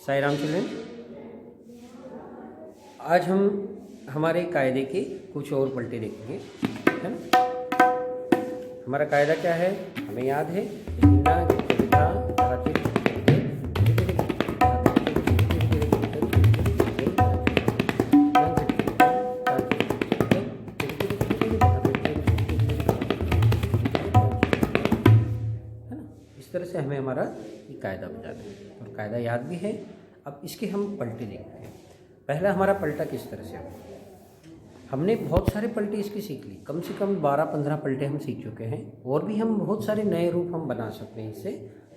Sai Ram children, आज हम हमारे कायदे के कुछ और पलटे देखेंगे, है ना। हमारा कायदा क्या है, हमें याद है। इस तरह से हमें हमारा ये कायदा बजाना है और कायदा याद भी है। अब इसके हम पलटे देखते हैं। पहला हमारा पलटा किस तरह से होगा। हमने बहुत सारे पलटे इसके सीख ली, कम से कम 12-15 पलटे हम सीख चुके हैं और भी हम बहुत सारे नए रूप हम बना सकते हैं इससे।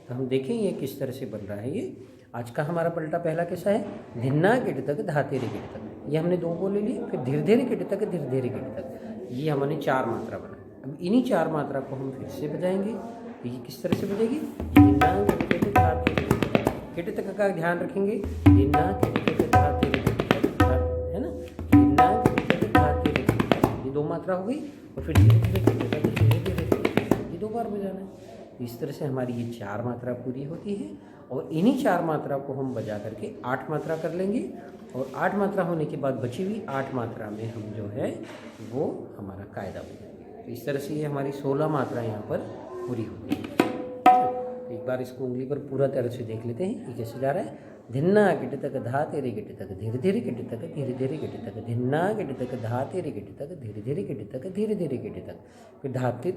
तो हम देखें ये किस तरह से बन रहा है। ये आज का हमारा पलटा पहला कैसा है, धिन्ना गिट तक धा तेरे गिट तक। ये हमने 2 बोले लिए, फिर धीरे धीरे गिट तक धीरे धीरे गिट तक। ये हमने 4 मात्रा बनाई। अब इन्हीं 4 मात्रा को हम फिर से बजाएंगे। तो ये किस तरह से बजेगी, धिन्ना गिट तक धा तेरे गिट तक का ध्यान रखेंगे। धिन्ना गिट तक धा तेरे गिट तक, है ना। धिन्ना गिट तक धा तेरे गिट तक, ये 2 मात्रा हो गई। और फिर धीरे धीरे गिट तक धीरे धीरे ये 2 बार बजाना है। इस तरह से हमारी ये 4 मात्रा पूरी होती है और इन्हीं 4 मात्रा को हम बजा करके 8 मात्रा कर लेंगे। और 8 मात्रा होने के बाद बची हुई 8 मात्रा में हम जो है वो हमारा कायदा बजाएंगे। तो इस तरह से ये हमारी 16 मात्रा यहाँ पर पूरी होती है। तो एक बार इसको उंगली पर पूरा तरह से देख लेते हैं ये कैसे जा रहा है। धिन्ना गिट तक धा तेरे गिट तक धीरे धीरे गिट तक धीरे धीरे गिट तक। धिन्ना गिट तक धा तेरे गिट तक धीरे धीरे गिट तक धीरे धीरे गिट तक। फिर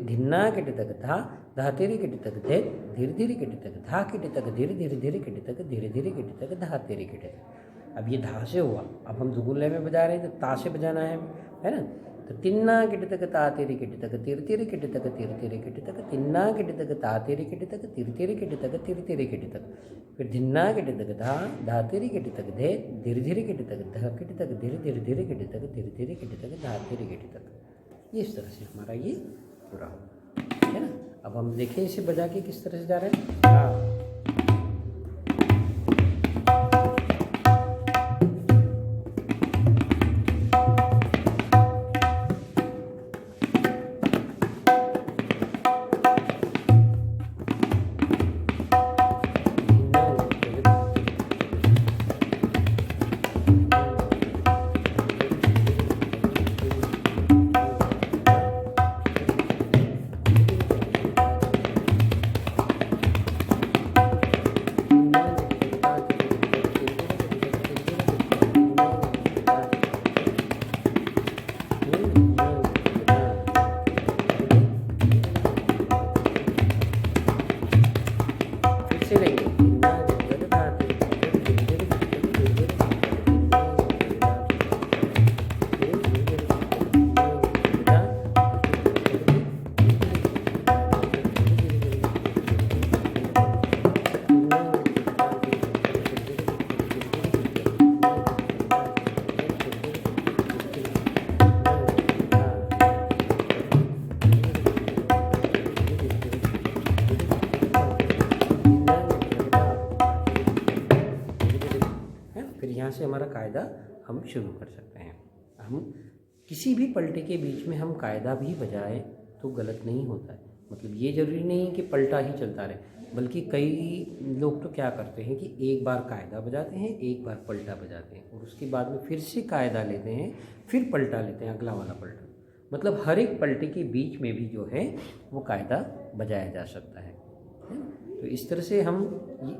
धिन्ना गिट तक धा तेरे गिट तक धीरे धीरे गिट तक धा गिट तक धीरे धीरे धीरे गिट तक धीरे धीरे गिट तक धा तेरे गिट तक। अब ये धा से हुआ, अब हम दुगुन लय में बजा रहे हैं तो ता से बजाना है ना। तो तिन्ना गिट तक ता तेरे गिट तक तेरे तेरे गिट तक तेरे तेरे गिट तक। तिन्ना गिट तक ता तेरे गिट तक तेरे तेरे गिट तक तेरे तेरे गिट तक। फिर धिन्ना गिट तक धा तेरे गिट तक धीरे धीरे गिट तक धा गिट तक धीरे धीरे धीरे गिट तक धीरे धीरे गिट तक धा तेरे गिट तक। इस तरह से हमारा ये पूरा होगा, है ना। अब हम देखें इसे बजा के किस तरह से जा रहे हैं। यहाँ से हमारा कायदा हम शुरू कर सकते हैं। हम किसी भी पलटे के बीच में हम कायदा भी बजाएं तो गलत नहीं होता है। मतलब ये ज़रूरी नहीं कि पलटा ही चलता रहे, बल्कि कई लोग तो क्या करते हैं कि एक बार कायदा बजाते हैं, एक बार पलटा बजाते हैं और उसके बाद में फिर से कायदा लेते हैं, फिर पलटा लेते हैं, अगला वाला पलटा। मतलब हर एक पलटे के बीच में भी जो है वो कायदा बजाया जा सकता है। तो इस तरह से हम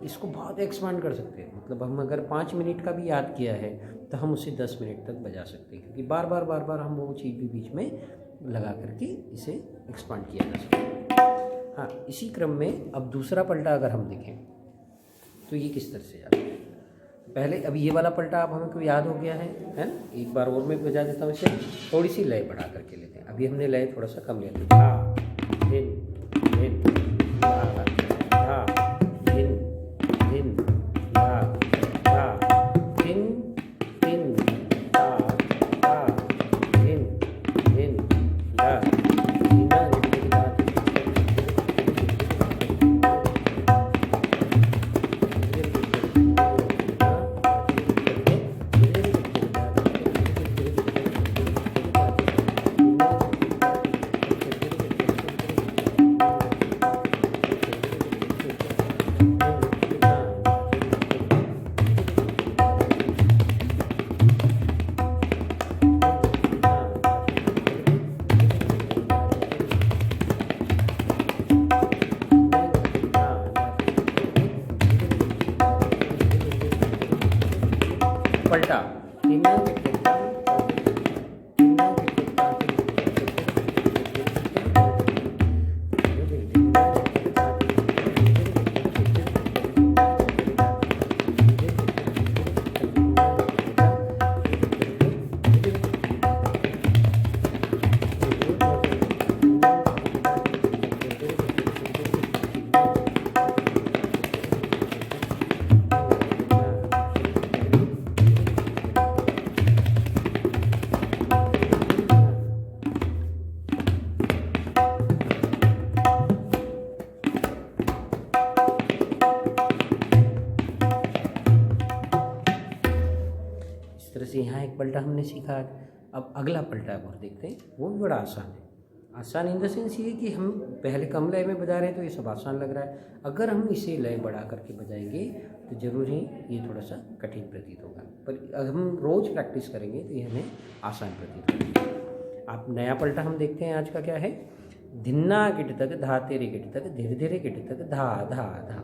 इसको बहुत एक्सपांड कर सकते हैं। मतलब हम अगर 5 मिनट का भी याद किया है तो हम उसे 10 मिनट तक बजा सकते हैं, क्योंकि बार बार हम वो चीज़ भी बीच में लगा करके इसे एक्सपांड किया जा सकता है। हाँ, इसी क्रम में अब दूसरा पलटा अगर हम देखें तो ये किस तरह से जाता है। पहले अब ये वाला पलटा अब हमको याद हो गया है ना। एक बार और मैं बजा देता हूँ इसे, थोड़ी सी लय बढ़ा करके लेते हैं। अभी हमने लय थोड़ा सा कम लिया था। धा धिन धिन धा धा धिन धिन धा धा धिन धिन धा धा धिन धिन धा धीना यहाँ एक पलटा हमने सीखा आज। अब अगला पलटा और देखते हैं, वो भी बड़ा आसान है। आसान इन द सेंस ये कि हम पहले कम लय में बजा रहे हैं तो ये सब आसान लग रहा है। अगर हम इसे लय बढ़ा करके बजाएंगे तो ज़रूर ही ये थोड़ा सा कठिन प्रतीत होगा, पर अगर हम रोज़ प्रैक्टिस करेंगे तो ये हमें आसान प्रतीत होगा। आप नया पलटा हम देखते हैं आज का क्या है। धिन्ना गिट तक धा तेरे गिट तक धीरे धीरे गिट तक धा धा धा,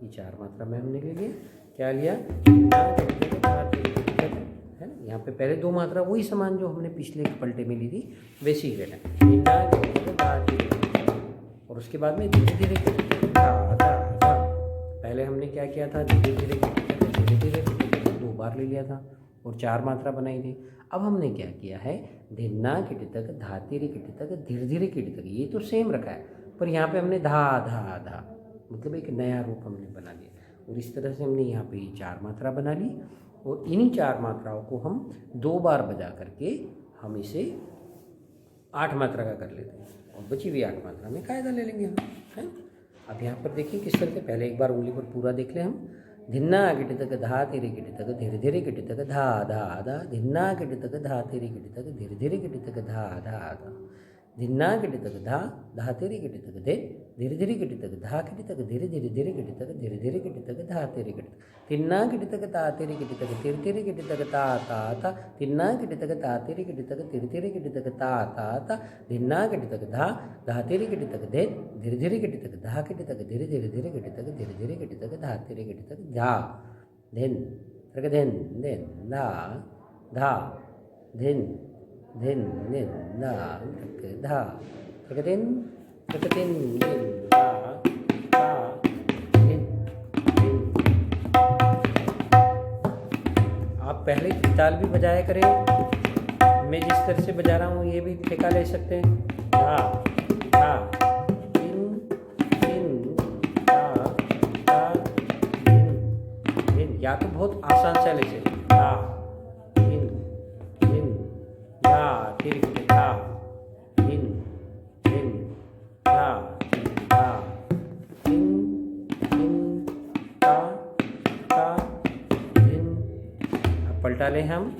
ये 4 मात्रा में हमने ले लिया। क्या लिया, धिन्ना गिट तक धा तेरे गिट तक, है ना। यहाँ पे पहले 2 मात्रा वही समान जो हमने पिछले पलटे में ली थी वैसी ही लेना, धिन्ना गिट तक धा तेरे गिट तक, और उसके बाद में धीरे धीरे गिट तक धा धा धा। पहले हमने क्या किया था, धीरे धीरे धीरे धीरे 2 बार ले लिया था और 4 मात्रा बनाई थी। अब हमने क्या किया है, धिन्ना किट तक धा तेरे किट तक धीरे धीरे किट तक, ये तो सेम रखा है, पर यहाँ पे हमने धा धा धा, मतलब एक नया रूप हमने बना लिया। और इस तरह से हमने यहाँ पे 4 मात्रा बना ली, और इन्हीं 4 मात्राओं को हम 2 बार बजा करके हम इसे 8 मात्रा का कर लेते हैं, और बची हुई 8 मात्रा में कायदा ले लेंगे हम, है। अब यहाँ पर देखिए किस तरह से, पहले एक बार उंगली पर पूरा देख लें हम। धिन्ना गिट तक धा तेरे गिट तक धीरे धीरे गिट तक धा धा धा, धिन्ना गिट तक धा तेरे गिट तक धीरे धीरे गिट तक धा धा धा, धिन्ना गिट तक धा धा तेरे गिट तक धीरे धीरे गिट तक धा गिट तक धीरे धीरे धीरे गिट तक धीरे धीरे गिट तक धा तेरे गिट, तिन्ना गिट तक ता तेरे गिट तक तेरे तेरे गिट तक ता ता ता, तिन्ना गिट तक ता तेरे गिट तक तेरे तेरे गिट तक ता ता ता, धिन्ना गिट तक धा धा तेरे गिट तक धीरे धीरे गिट तक धा गिट तक धीरे धीरे धीरे गिट तक धीरे धीरे गिट तक धा तेरे गिट तक धा, धिन तक धिन धिन धा धा, धिन धिन धिन धा तक धा, तक धिन धिन धा धा, धिन धिन। आप पहले की ताल भी बजाया करें, मैं जिस तरह से बजा रहा हूँ ये भी ठेका ले सकते हैं। धा धा धिन धिन धा धा धिन धिन, या तो बहुत आसान से ले से धा धिन धिन धा फिर धा धिन धिन धा धा धिन धिन धा धा धिन। अब पलटा लें हम,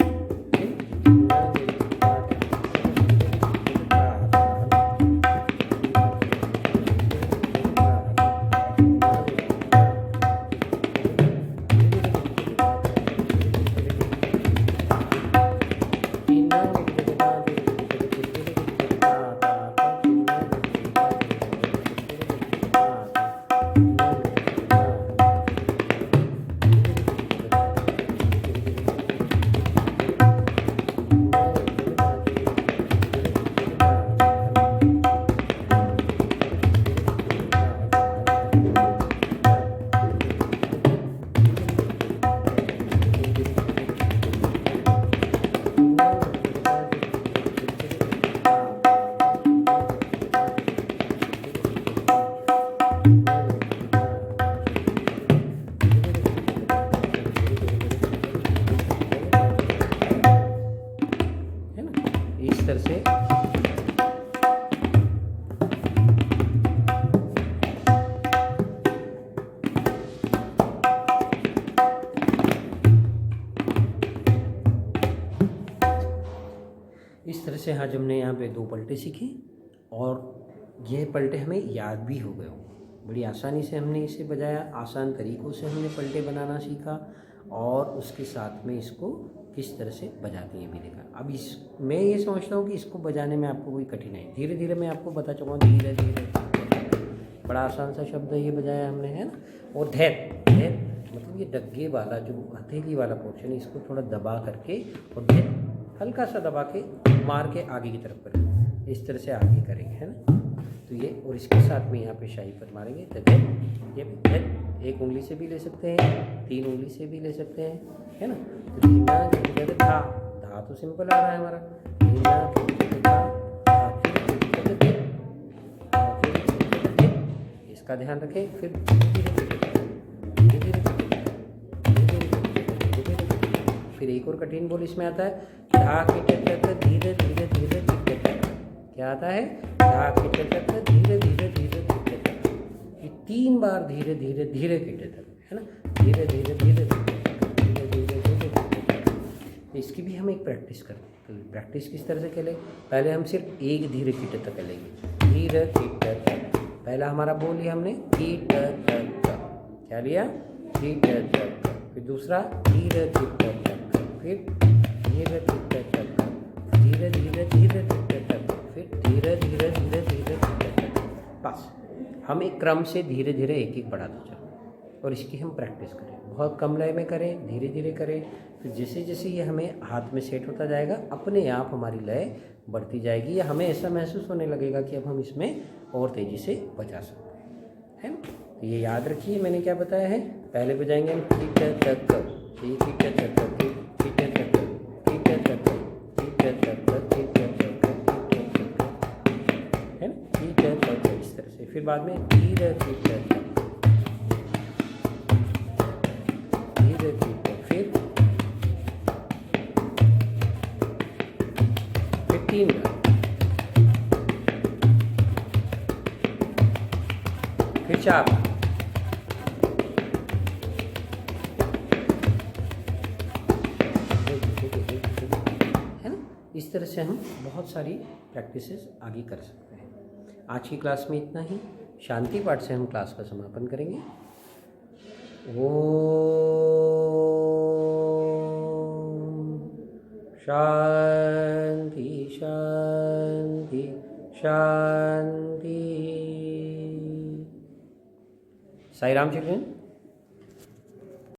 इस तरह से आज हमने यहाँ पे 2 पलटे सीखे, और ये पलटे हमें याद भी हो गए। बड़ी आसानी से हमने इसे बजाया, आसान तरीक़ों से हमने पलटे बनाना सीखा, और उसके साथ में इसको किस तरह से बजाते हैं भी देखा। अब मैं ये समझता हूँ कि इसको बजाने में आपको कोई कठिनाई, धीरे धीरे मैं आपको बता चुका हूँ, धीरे धीरे बड़ा आसान सा शब्द ये बजाया हमने, है ना। और धैर धैर मतलब ये डग्गे वाला जो हथेली वाला पोर्शन है, इसको थोड़ा दबा करके और धैर हल्का सा दबा के मार के आगे की तरफ करेंगे, इस तरह से आगे करेंगे, है ना। तो ये, और इसके साथ में यहाँ पे शाही पर मारेंगे तो धैर, ये धैर 1 उंगली से भी ले सकते हैं, 3 उंगली से भी ले सकते हैं, है ना। तो धीमा धीरे धा धा तो सिंपल आ रहा है हमारा, धीमा धीरे धा धा, इसका ध्यान रखें। फिर धीरे धीरे फिर एक और कठिन बोल इसमें आता है, धा के तक धीरे धीरे धीरे धीरे, क्या आता है, धा के तक धीरे धीरे धीरे धीरे, ये 3 बार धीरे धीरे धीरे के तक, है ना। धीरे धीरे धीरे धीरे धीरे धीरे धीरे, तो इसकी भी हम एक प्रैक्टिस करते हैं। तो प्रैक्टिस किस तरह से करें, पहले हम सिर्फ एक धीरे कीट तक लेंगे, धीरे कीट तक। पहला हमारा बोल लिया हमने कीट तक, क्या लिया, कीट तक। फिर दूसरा धीरे कीट तक, फिर धीरे कीट तक, धीरे धीरे धीरे कीट तक, फिर धीरे धीरे धीरे धीरे कीट तक। बस हम एक क्रम से धीरे धीरे एक एक बढ़ाते चलें और इसकी हम प्रैक्टिस करें। बहुत कम लय में करें, धीरे धीरे करें। फिर जैसे जैसे ये हमें हाथ में सेट होता जाएगा, अपने आप हमारी लय बढ़ती जाएगी या हमें ऐसा महसूस होने लगेगा कि अब हम इसमें और तेज़ी से बजा सकते हैं, है ना। तो ये याद रखिए मैंने क्या बताया है। पहले बजाएंगे हम कीट तक, कीट तक, कीट तक, कीट तक, कीट तक, है ना, कीट तक, इस तरह से। फिर बाद में धीरे कीट तक, धीरे कीट तक, फिर 3 बार, फिर 4 बार, है ना। इस तरह से हम बहुत सारी प्रैक्टिसेस आगे कर सकते हैं। आज की क्लास में इतना ही। शांति पाठ से हम क्लास का समापन करेंगे। ओम शांति शांति शांति। साई राम चिल्ड्रन।